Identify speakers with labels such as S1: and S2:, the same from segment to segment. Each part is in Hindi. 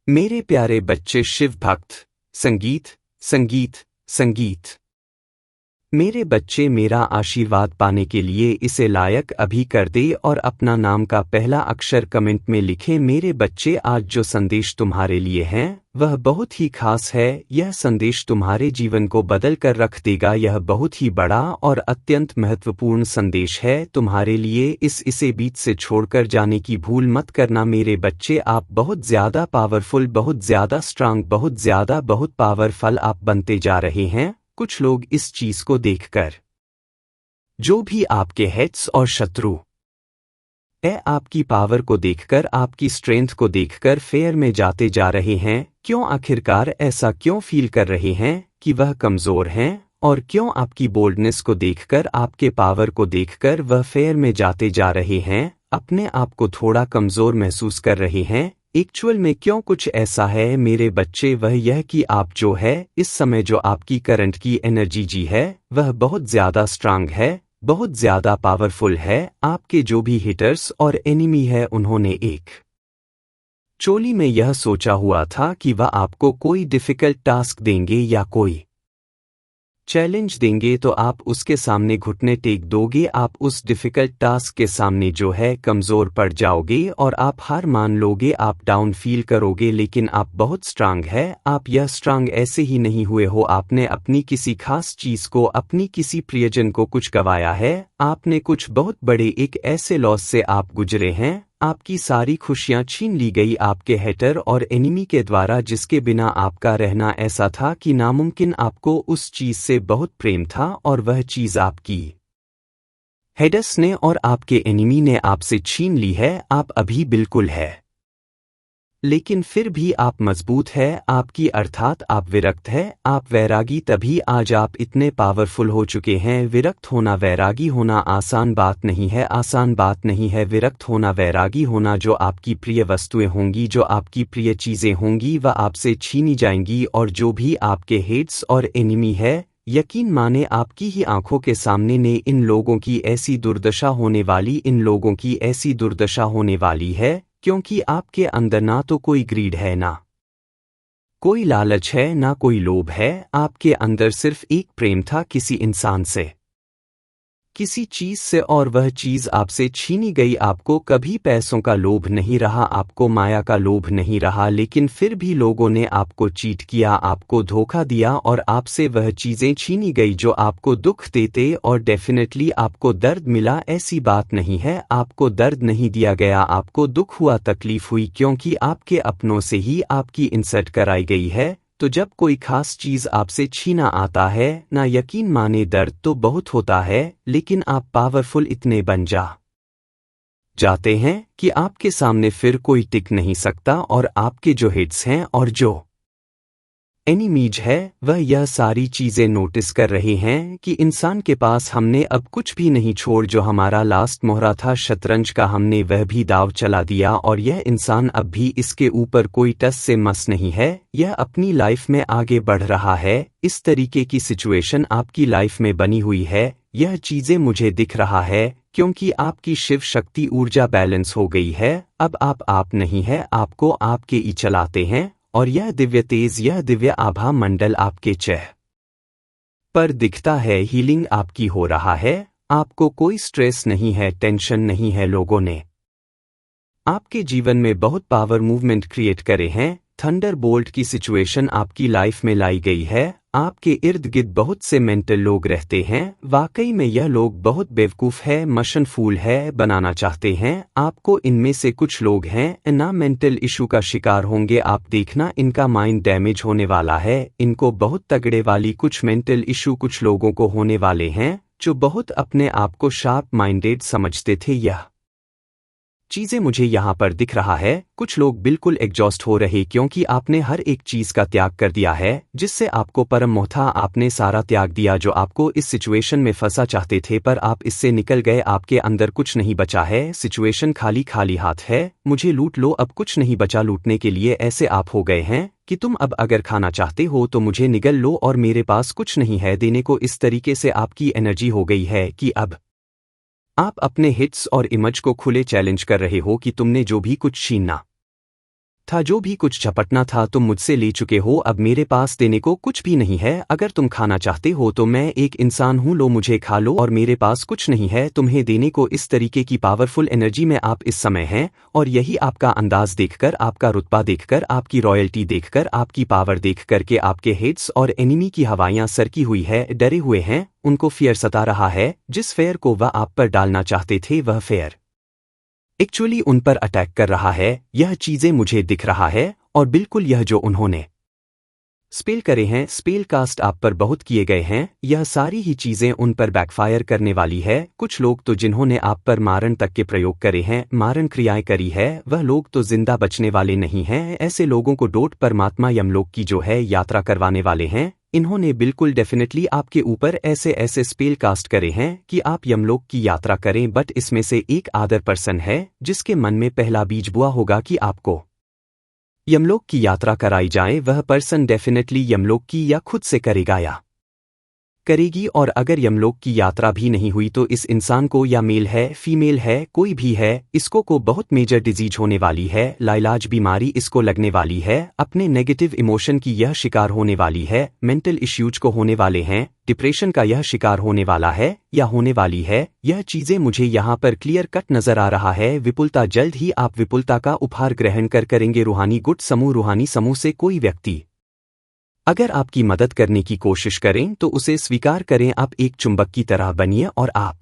S1: मेरे प्यारे बच्चे शिव भक्त, संगीत संगीत संगीत। मेरे बच्चे, मेरा आशीर्वाद पाने के लिए इसे लायक अभी कर दे और अपना नाम का पहला अक्षर कमेंट में लिखें। मेरे बच्चे, आज जो संदेश तुम्हारे लिए हैं वह बहुत ही खास है। यह संदेश तुम्हारे जीवन को बदल कर रख देगा। यह बहुत ही बड़ा और अत्यंत महत्वपूर्ण संदेश है तुम्हारे लिए। इसे बीच से छोड़कर जाने की भूल मत करना मेरे बच्चे। आप बहुत ज्यादा पावरफुल, बहुत ज्यादा स्ट्रांग, बहुत पावरफुल आप बनते जा रहे हैं। कुछ लोग इस चीज को देखकर, जो भी आपके हेट्स और शत्रु आपकी पावर को देखकर, आपकी स्ट्रेंथ को देखकर फेयर में जाते जा रहे हैं। क्यों? आखिरकार ऐसा क्यों फील कर रहे हैं कि वह कमजोर हैं? और क्यों आपकी बोल्डनेस को देखकर, आपके पावर को देखकर वह फेयर में जाते जा रहे हैं, अपने आप को थोड़ा कमजोर महसूस कर रहे हैं? एक्चुअल में क्यों कुछ ऐसा है मेरे बच्चे, वह यह कि आप जो है इस समय, जो आपकी करंट की एनर्जी जी है, वह बहुत ज्यादा स्ट्रांग है, बहुत ज्यादा पावरफुल है। आपके जो भी हिटर्स और एनिमी है, उन्होंने एक चोली में यह सोचा हुआ था कि वह आपको कोई डिफिकल्ट टास्क देंगे या कोई चैलेंज देंगे तो आप उसके सामने घुटने टेक दोगे। आप उस डिफिकल्ट टास्क के सामने जो है कमजोर पड़ जाओगे और आप हार मान लोगे, आप डाउन फील करोगे। लेकिन आप बहुत स्ट्रांग है। आप यह स्ट्रांग ऐसे ही नहीं हुए हो। आपने अपनी किसी खास चीज को, अपनी किसी प्रियजन को कुछ गवाया है। आपने कुछ बहुत बड़े एक ऐसे लॉस से आप गुजरे हैं। आपकी सारी खुशियां छीन ली गई आपके हेटर और एनिमी के द्वारा, जिसके बिना आपका रहना ऐसा था कि नामुमकिन। आपको उस चीज से बहुत प्रेम था और वह चीज आपकी हेडर्स ने और आपके एनिमी ने आपसे छीन ली है। आप अभी बिल्कुल है, लेकिन फिर भी आप मजबूत है आपकी, अर्थात आप विरक्त है, आप वैरागी। तभी आज आप इतने पावरफुल हो चुके हैं। विरक्त होना, वैरागी होना आसान बात नहीं है, आसान बात नहीं है विरक्त होना, वैरागी होना। जो आपकी प्रिय वस्तुएं होंगी, जो आपकी प्रिय चीजें होंगी, वह आपसे छीनी जाएंगी। और जो भी आपके हेट्स और एनिमी है, यकीन माने आपकी ही आंखों के सामने ने इन लोगों की ऐसी दुर्दशा होने वाली, इन लोगों की ऐसी दुर्दशा होने वाली है, क्योंकि आपके अंदर ना तो कोई ग्रीड है, ना कोई लालच है, ना कोई लोभ है। आपके अंदर सिर्फ एक प्रेम था किसी इंसान से, किसी चीज से, और वह चीज आपसे छीनी गई। आपको कभी पैसों का लोभ नहीं रहा, आपको माया का लोभ नहीं रहा, लेकिन फिर भी लोगों ने आपको चीट किया, आपको धोखा दिया और आपसे वह चीजें छीनी गई जो आपको दुख देते। और डेफिनेटली आपको दर्द मिला, ऐसी बात नहीं है आपको दर्द नहीं दिया गया, आपको दुख हुआ, तकलीफ हुई, क्योंकि आपके अपनों से ही आपकी इंसल्ट कराई गई है। तो जब कोई खास चीज आपसे छीना आता है ना, यकीन माने दर्द तो बहुत होता है, लेकिन आप पावरफुल इतने बन जाते हैं कि आपके सामने फिर कोई टिक नहीं सकता। और आपके जो हिट्स हैं और जो एनिमीज है, वह यह सारी चीजें नोटिस कर रहे हैं कि इंसान के पास हमने अब कुछ भी नहीं छोड़, जो हमारा लास्ट मोहरा था शतरंज का, हमने वह भी दाव चला दिया। और यह इंसान अब भी इसके ऊपर कोई टस से मस नहीं है, यह अपनी लाइफ में आगे बढ़ रहा है। इस तरीके की सिचुएशन आपकी लाइफ में बनी हुई है, यह चीजें मुझे दिख रहा है, क्योंकि आपकी शिव शक्ति ऊर्जा बैलेंस हो गई है। अब आप नहीं है, आपको आपके ही चलाते हैं। और यह दिव्य तेज, यह दिव्य आभा मंडल आपके चेहरे पर दिखता है। हीलिंग आपकी हो रहा है, आपको कोई स्ट्रेस नहीं है, टेंशन नहीं है। लोगों ने आपके जीवन में बहुत पावर मूवमेंट क्रिएट करे हैं। थंडर बोल्ट की सिचुएशन आपकी लाइफ में लाई गई है। आपके इर्द गिर्द बहुत से मेंटल लोग रहते हैं। वाकई में यह लोग बहुत बेवकूफ है, मशन फूल है, बनाना चाहते हैं आपको। इनमें से कुछ लोग हैं ना मेंटल इशू का शिकार होंगे। आप देखना, इनका माइंड डैमेज होने वाला है, इनको बहुत तगड़े वाली कुछ मेंटल इशू कुछ लोगों को होने वाले हैं, जो बहुत अपने आप को शार्प माइंडेड समझते थे। यह चीजें मुझे यहाँ पर दिख रहा है। कुछ लोग बिल्कुल एग्जॉस्ट हो रहे, क्योंकि आपने हर एक चीज का त्याग कर दिया है जिससे आपको परम मोह था। आपने सारा त्याग दिया जो आपको इस सिचुएशन में फंसा चाहते थे, पर आप इससे निकल गए। आपके अंदर कुछ नहीं बचा है, सिचुएशन खाली खाली हाथ है। मुझे लूट लो, अब कुछ नहीं बचा लूटने के लिए। ऐसे आप हो गए हैं कि तुम अब अगर खाना चाहते हो तो मुझे निगल लो, और मेरे पास कुछ नहीं है देने को। इस तरीके से आपकी एनर्जी हो गई है कि अब आप अपने हिट्स और इमेज को खुले चैलेंज कर रहे हो कि तुमने जो भी कुछ छीनना था जो भी कुछ झपटना था तुम मुझसे ले चुके हो, अब मेरे पास देने को कुछ भी नहीं है। अगर तुम खाना चाहते हो तो मैं एक इंसान हूँ, लो मुझे खा लो, और मेरे पास कुछ नहीं है तुम्हें देने को। इस तरीके की पावरफुल एनर्जी में आप इस समय हैं, और यही आपका अंदाज देखकर, आपका रुतबा देखकर, आपकी रॉयल्टी देखकर, आपकी पावर देख करके आपके हेड्स और एनिमी की हवाइयां सरकी हुई है, डरे हुए हैं, उनको फियर सता रहा है। जिस फेयर को वह आप पर डालना चाहते थे वह फेयर एक्चुअली उन पर अटैक कर रहा है। यह चीजें मुझे दिख रहा है, और बिल्कुल यह जो उन्होंने स्पेल करे हैं, स्पेल कास्ट आप पर बहुत किए गए हैं, यह सारी ही चीजें उन पर बैकफायर करने वाली है। कुछ लोग तो जिन्होंने आप पर मारन तक के प्रयोग करे हैं, मारन क्रियाएं करी है, वह लोग तो जिंदा बचने वाले नहीं हैं। ऐसे लोगों को डोट परमात्मा यमलोक की जो है यात्रा करवाने वाले हैं। इन्होंने बिल्कुल डेफिनेटली आपके ऊपर ऐसे ऐसे स्पेल कास्ट करे हैं कि आप यमलोक की यात्रा करें। बट इसमें से एक आदर पर्सन है जिसके मन में पहला बीज बुआ होगा कि आपको यमलोक की यात्रा कराई जाए। वह पर्सन डेफिनेटली यमलोक की या खुद से करेगा या करेगी। और अगर यमलोक की यात्रा भी नहीं हुई तो इस इंसान को, या मेल है फीमेल है कोई भी है, इसको को बहुत मेजर डिजीज होने वाली है, लाइलाज बीमारी इसको लगने वाली है, अपने नेगेटिव इमोशन की यह शिकार होने वाली है, मेंटल इश्यूज को होने वाले हैं, डिप्रेशन का यह शिकार होने वाला है या होने वाली है। यह चीजें मुझे यहाँ पर क्लियर कट नजर आ रहा है। विपुलता, जल्द ही आप विपुलता का उपहार ग्रहण करेंगे। रूहानी गुट समूह, रूहानी समूह से कोई व्यक्ति अगर आपकी मदद करने की कोशिश करें तो उसे स्वीकार करें। आप एक चुंबक की तरह बनिए और आप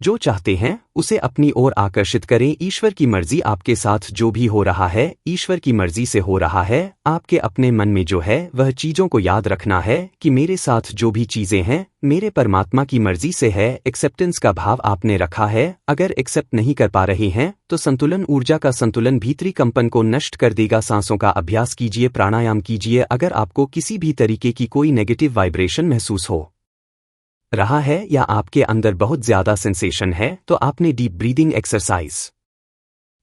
S1: जो चाहते हैं उसे अपनी ओर आकर्षित करें। ईश्वर की मर्जी आपके साथ जो भी हो रहा है, ईश्वर की मर्जी से हो रहा है। आपके अपने मन में जो है वह चीजों को याद रखना है कि मेरे साथ जो भी चीजें हैं मेरे परमात्मा की मर्जी से है। एक्सेप्टेंस का भाव आपने रखा है। अगर एक्सेप्ट नहीं कर पा रहे हैं तो संतुलन, ऊर्जा का संतुलन भीतरी कंपन को नष्ट कर देगा। सांसों का अभ्यास कीजिए, प्राणायाम कीजिए। अगर आपको किसी भी तरीके की कोई नेगेटिव वाइब्रेशन महसूस हो रहा है या आपके अंदर बहुत ज्यादा सेंसेशन है तो आपने डीप ब्रीदिंग एक्सरसाइज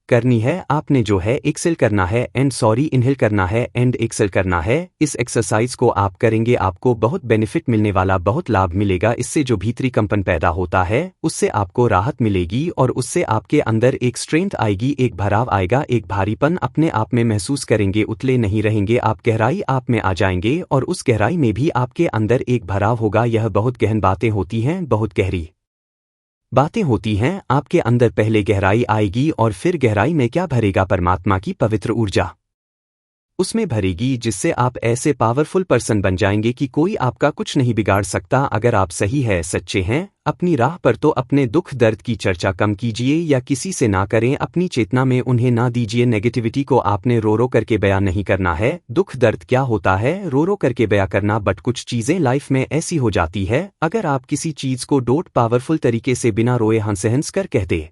S1: करनी है। आपने जो है एक्सेल करना है एंड इनहेल करना है एंड एक्सेल करना है। इस एक्सरसाइज को आप करेंगे, आपको बहुत बेनिफिट मिलने वाला, बहुत लाभ मिलेगा। इससे जो भीतरी कंपन पैदा होता है उससे आपको राहत मिलेगी और उससे आपके अंदर एक स्ट्रेंथ आएगी, एक भराव आएगा, एक भारीपन अपने आप में महसूस करेंगे। उतले नहीं रहेंगे, आप गहराई आप में आ जाएंगे और उस गहराई में भी आपके अंदर एक भराव होगा। यह बहुत गहन बातें होती हैं, बहुत गहरी बातें होती हैं। आपके अंदर पहले गहराई आएगी और फिर गहराई में क्या भरेगा? परमात्मा की पवित्र ऊर्जा उसमें भरेगी, जिससे आप ऐसे पावरफुल पर्सन बन जाएंगे कि कोई आपका कुछ नहीं बिगाड़ सकता। अगर आप सही है, सच्चे हैं अपनी राह पर, तो अपने दुख दर्द की चर्चा कम कीजिए या किसी से ना करें। अपनी चेतना में उन्हें ना दीजिए। नेगेटिविटी को आपने रो रो करके बयां नहीं करना है। दुख दर्द क्या होता है? रो रो करके बयां करना। बट कुछ चीजें लाइफ में ऐसी हो जाती है, अगर आप किसी चीज को डोट पावरफुल तरीके से बिना रोए हंस कर कहते,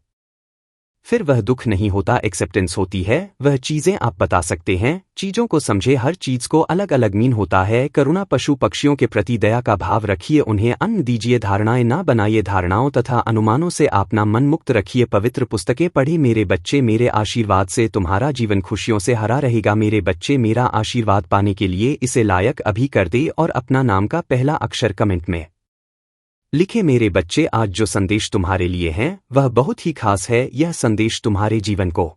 S1: फिर वह दुख नहीं होता, एक्सेप्टेंस होती है। वह चीजें आप बता सकते हैं, चीजों को समझे। हर चीज को अलग अलग मीन होता है। करुणा, पशु पक्षियों के प्रति दया का भाव रखिए, उन्हें अन्न दीजिए। धारणाएं ना बनाइए, धारणाओं तथा अनुमानों से अपना मन मुक्त रखिए। पवित्र पुस्तकें पढ़िए। मेरे बच्चे, मेरे आशीर्वाद से तुम्हारा जीवन खुशियों से हरा रहेगा। मेरे बच्चे, मेरा आशीर्वाद पाने के लिए इसे लायक अभी कर दे और अपना नाम का पहला अक्षर कमेंट में लिखे। मेरे बच्चे, आज जो संदेश तुम्हारे लिए हैं वह बहुत ही खास है। यह संदेश तुम्हारे जीवन को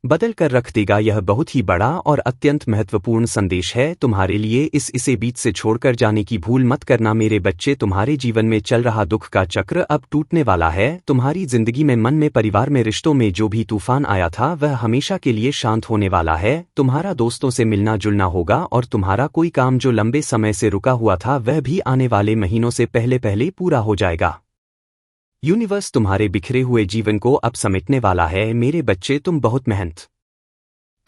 S1: बदल कर रख देगा। यह बहुत ही बड़ा और अत्यंत महत्वपूर्ण संदेश है तुम्हारे लिए। इसे बीच से छोड़कर जाने की भूल मत करना। मेरे बच्चे, तुम्हारे जीवन में चल रहा दुख का चक्र अब टूटने वाला है। तुम्हारी जिंदगी में, मन में, परिवार में, रिश्तों में जो भी तूफान आया था वह हमेशा के लिए शांत होने वाला है। तुम्हारा दोस्तों से मिलना जुलना होगा और तुम्हारा कोई काम जो लंबे समय से रुका हुआ था वह भी आने वाले महीनों से पहले पहले पूरा हो जाएगा। यूनिवर्स तुम्हारे बिखरे हुए जीवन को अब समेटने वाला है। मेरे बच्चे, तुम बहुत मेहनत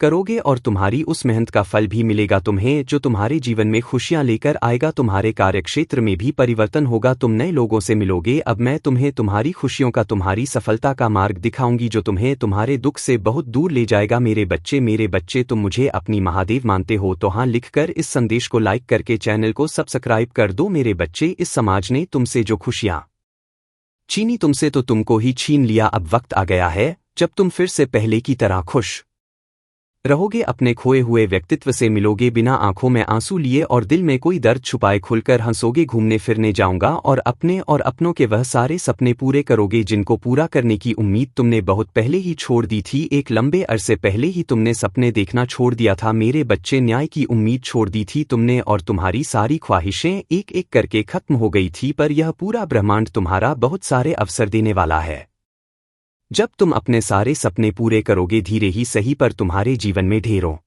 S1: करोगे और तुम्हारी उस मेहनत का फल भी मिलेगा तुम्हें, जो तुम्हारे जीवन में खुशियां लेकर आएगा। तुम्हारे कार्यक्षेत्र में भी परिवर्तन होगा, तुम नए लोगों से मिलोगे। अब मैं तुम्हें तुम्हारी खुशियों का, तुम्हारी सफलता का मार्ग दिखाऊंगी जो तुम्हें तुम्हारे दुख से बहुत दूर ले जाएगा। मेरे बच्चे, तुम मुझे अपनी महादेव मानते हो तो हाँ लिखकर इस संदेश को लाइक करके चैनल को सब्सक्राइब कर दो। मेरे बच्चे, इस समाज ने तुमसे जो खुशियां छीनी तुमसे तो तुमको ही छीन लिया। अब वक्त आ गया है जब तुम फिर से पहले की तरह खुश रहोगे, अपने खोए हुए व्यक्तित्व से मिलोगे, बिना आंखों में आंसू लिए और दिल में कोई दर्द छुपाए खुलकर हंसोगे, घूमने फिरने जाऊंगा और अपने और अपनों के वह सारे सपने पूरे करोगे जिनको पूरा करने की उम्मीद तुमने बहुत पहले ही छोड़ दी थी। एक लंबे अरसे पहले ही तुमने सपने देखना छोड़ दिया था मेरे बच्चे, न्याय की उम्मीद छोड़ दी थी तुमने और तुम्हारी सारी ख्वाहिशें एक एक करके खत्म हो गई थी। पर यह पूरा ब्रह्मांड तुम्हारा बहुत सारे अवसर देने वाला है। जब तुम अपने सारे सपने पूरे करोगे, धीरे ही सही पर तुम्हारे जीवन में ढेरों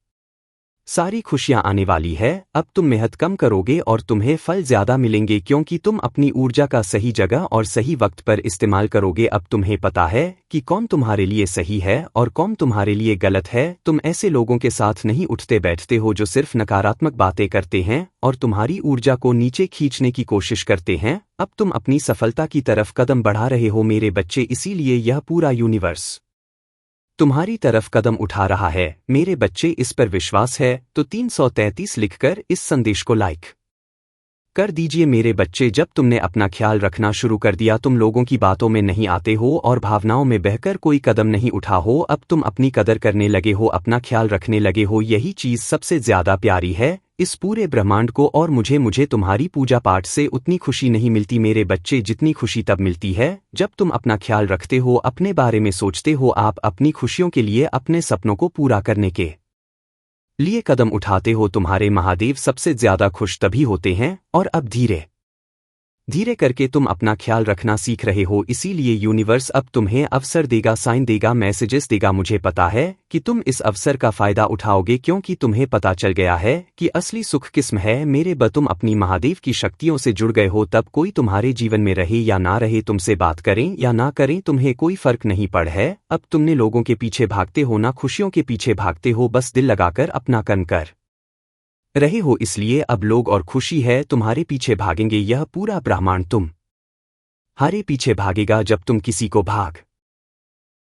S1: सारी खुशियां आने वाली है। अब तुम मेहनत कम करोगे और तुम्हें फल ज्यादा मिलेंगे क्योंकि तुम अपनी ऊर्जा का सही जगह और सही वक्त पर इस्तेमाल करोगे। अब तुम्हें पता है कि कौन तुम्हारे लिए सही है और कौन तुम्हारे लिए गलत है। तुम ऐसे लोगों के साथ नहीं उठते बैठते हो जो सिर्फ नकारात्मक बातें करते हैं और तुम्हारी ऊर्जा को नीचे खींचने की कोशिश करते हैं। अब तुम अपनी सफलता की तरफ कदम बढ़ा रहे हो मेरे बच्चे, इसीलिए यह पूरा यूनिवर्स तुम्हारी तरफ कदम उठा रहा है मेरे बच्चे। इस पर विश्वास है तो 333 लिखकर इस संदेश को लाइक कर दीजिए मेरे बच्चे। जब तुमने अपना ख्याल रखना शुरू कर दिया, तुम लोगों की बातों में नहीं आते हो और भावनाओं में बहकर कोई कदम नहीं उठा हो, अब तुम अपनी कदर करने लगे हो, अपना ख्याल रखने लगे हो। यही चीज सबसे ज्यादा प्यारी है इस पूरे ब्रह्मांड को। और मुझे तुम्हारी पूजा पाठ से उतनी खुशी नहीं मिलती मेरे बच्चे जितनी खुशी तब मिलती है जब तुम अपना ख्याल रखते हो, अपने बारे में सोचते हो, आप अपनी खुशियों के लिए, अपने सपनों को पूरा करने के लिए कदम उठाते हो। तुम्हारे महादेव सबसे ज्यादा खुश तभी होते हैं और अब धीरे धीरे करके तुम अपना ख्याल रखना सीख रहे हो, इसीलिए यूनिवर्स अब तुम्हें अवसर देगा, साइन देगा, मैसेजेस देगा। मुझे पता है कि तुम इस अवसर का फायदा उठाओगे क्योंकि तुम्हें पता चल गया है कि असली सुख किस्म है मेरे तुम अपनी महादेव की शक्तियों से जुड़ गए हो। तब कोई तुम्हारे जीवन में रहे या ना रहे, तुमसे बात करें या ना करें, तुम्हें कोई फर्क नहीं पड़ है। अब तुमने लोगों के पीछे भागते हो ना खुशियों के पीछे भागते हो, बस दिल लगाकर अपना कर्म कर रहे हो, इसलिए अब लोग और खुशी है तुम्हारे पीछे भागेंगे। यह पूरा ब्रह्मांड तुम हारे पीछे भागेगा जब तुम किसी को भाग